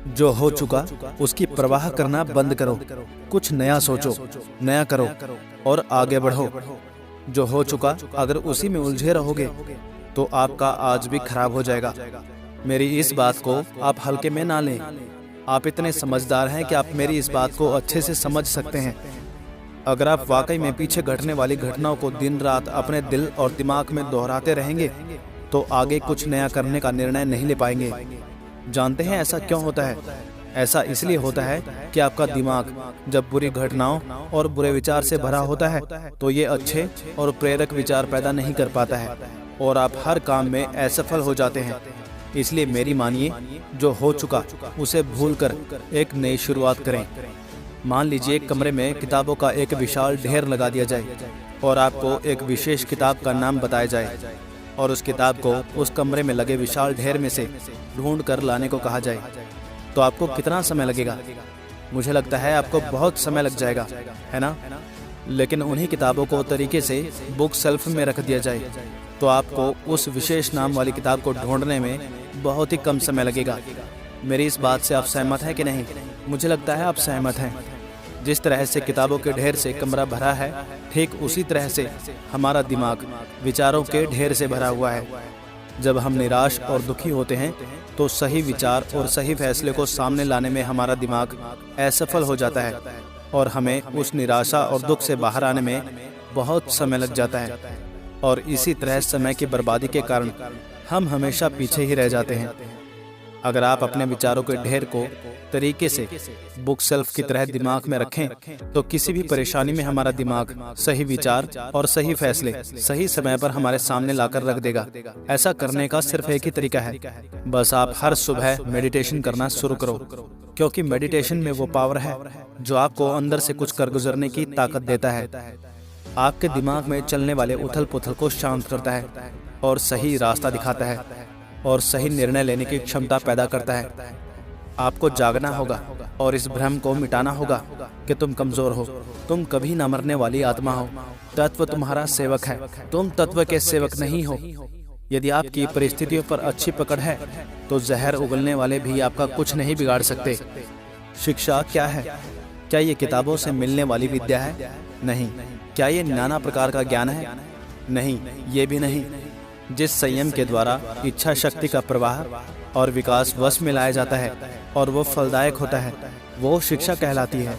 जो हो चुका उसकी परवाह करना बंद करो, कुछ नया सोचो, नया करो और आगे बढ़ो। जो हो चुका अगर उसी में उलझे रहोगे तो आपका आज भी खराब हो जाएगा। मेरी इस बात को आप हल्के में ना लें। आप इतने समझदार हैं कि आप मेरी इस बात को अच्छे से समझ सकते हैं। अगर आप वाकई में पीछे घटने वाली घटनाओं को दिन रात अपने दिल और दिमाग में दोहराते रहेंगे तो आगे कुछ नया करने का निर्णय नहीं ले पाएंगे। जानते हैं ऐसा क्यों होता है? ऐसा इसलिए होता है कि आपका दिमाग जब बुरी घटनाओं और बुरे विचार से भरा होता है तो ये अच्छे और प्रेरक विचार पैदा नहीं कर पाता है और आप हर काम में असफल हो जाते हैं। इसलिए मेरी मानिए, जो हो चुका उसे भूलकर एक नई शुरुआत करें। मान लीजिए एक कमरे में किताबों का एक विशाल ढेर लगा दिया जाए और आपको एक विशेष किताब का नाम बताया जाए और उस किताब को उस कमरे में लगे विशाल ढेर में से ढूंढ कर लाने को कहा जाए, तो आपको कितना समय लगेगा? मुझे लगता है आपको बहुत समय लग जाएगा, है ना? लेकिन उन्हीं किताबों को तरीके से बुक शेल्फ में रख दिया जाए तो आपको उस विशेष नाम वाली किताब को ढूंढने में बहुत ही कम समय लगेगा। मेरी इस बात से आप सहमत हैं कि नहीं? मुझे लगता है आप सहमत हैं। जिस तरह से किताबों के ढेर से कमरा भरा है, ठीक उसी तरह से हमारा दिमाग विचारों के ढेर से भरा हुआ है। जब हम निराश और दुखी होते हैं तो सही विचार और सही फैसले को सामने लाने में हमारा दिमाग असफल हो जाता है और हमें उस निराशा और दुख से बाहर आने में बहुत समय लग जाता है। और इसी तरह समय की बर्बादी के कारण हम हमेशा पीछे ही रह जाते हैं। अगर आप अपने विचारों के ढेर को तरीके से बुक शेल्फ की तरह दिमाग में रखें तो किसी भी परेशानी में हमारा दिमाग सही विचार और सही फैसले सही समय पर हमारे सामने लाकर रख देगा। ऐसा करने का सिर्फ एक ही तरीका है, बस आप हर सुबह मेडिटेशन करना शुरू करो, क्योंकि मेडिटेशन में वो पावर है जो आपको अंदर से कुछ कर गुजरने की ताकत देता है। आपके दिमाग में चलने वाले उथल पुथल को शांत करता है और सही रास्ता दिखाता है और सही निर्णय लेने की क्षमता पैदा करता है। आपको जागना होगा और इस भ्रम को मिटाना होगा कि तुम कमजोर हो, तुम कभी न मरने वाली आत्मा हो। तत्व तुम्हारा सेवक है, तुम तत्व के सेवक नहीं हो। यदि आपकी परिस्थितियों पर अच्छी पकड़ है तो जहर उगलने वाले भी आपका कुछ नहीं बिगाड़ सकते। शिक्षा क्या है? क्या ये किताबों से मिलने वाली विद्या है? नहीं। क्या ये नाना प्रकार का ज्ञान है? नहीं, ये भी नहीं। जिस संयम के द्वारा इच्छा शक्ति का प्रवाह और विकास वश में लाया जाता है और वो फलदायक होता है, वो शिक्षा कहलाती है।